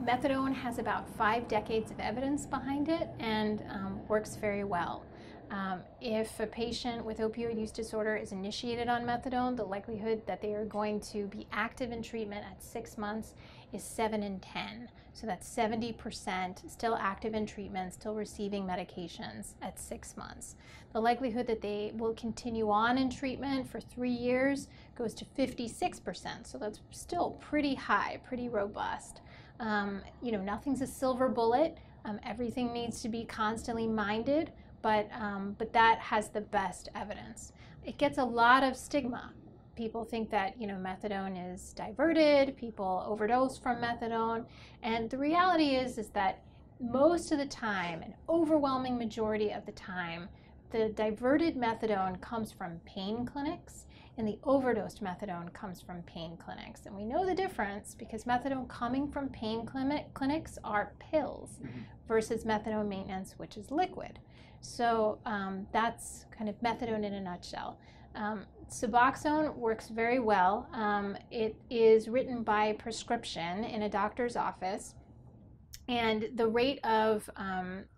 Methadone has about 5 decades of evidence behind it and works very well. If a patient with opioid use disorder is initiated on methadone, the likelihood that they are going to be active in treatment at 6 months is 7 in 10. So that's 70% still active in treatment, still receiving medications at 6 months. The likelihood that they will continue on in treatment for 3 years goes to 56%. So that's still pretty high, pretty robust. Nothing's a silver bullet. Everything needs to be constantly minded, but that has the best evidence. It gets a lot of stigma. People think that methadone is diverted, people overdose from methadone, and the reality is that most of the time, an overwhelming majority of the time, the diverted methadone comes from pain clinics and the overdosed methadone comes from pain clinics. And we know the difference because methadone coming from pain clinics are pills versus methadone maintenance, which is liquid. So that's kind of methadone in a nutshell. Suboxone works very well. It is written by prescription in a doctor's office, and the rate of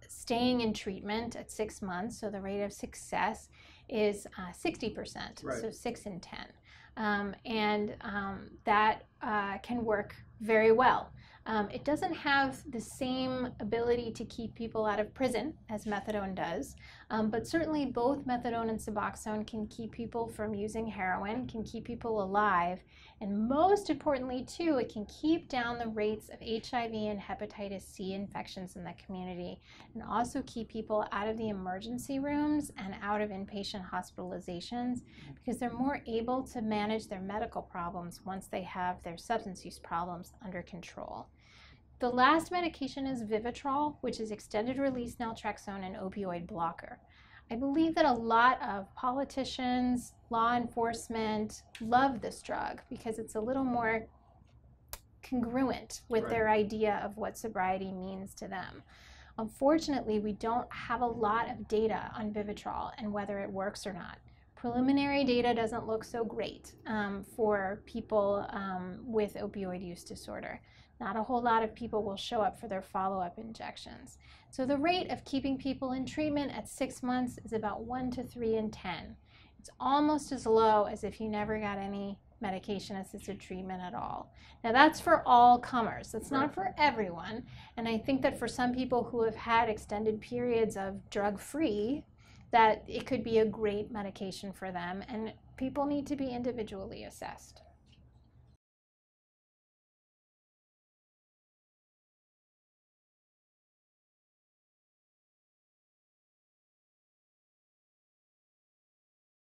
staying in treatment at 6 months, so the rate of success is 60%, right. So 6 in 10. That can work very well. It doesn't have the same ability to keep people out of prison as methadone does, but certainly both methadone and Suboxone can keep people from using heroin, can keep people alive, and most importantly too, it can keep down the rates of HIV and hepatitis C infections in the community, and also keep people out of the emergency rooms and out of inpatient hospitalizations, because they're more able to manage their medical problems once they have their substance use problems under control. The last medication is vitriol, which is extended release naltrexone, and opioid blocker. I believe that a lot of politicians, law enforcement love this drug because it's a little more congruent with their idea of what sobriety means to them. Unfortunately, we don't have a lot of data on vitriol and whether it works or not. Preliminary data doesn't look so great for people with opioid use disorder. Not a whole lot of people will show up for their follow-up injections. So the rate of keeping people in treatment at 6 months is about 1 to 3 in 10. It's almost as low as if you never got any medication-assisted treatment at all. Now that's for all comers. That's not for everyone. And I think that for some people who have had extended periods of drug-free, that it could be a great medication for them, and people need to be individually assessed.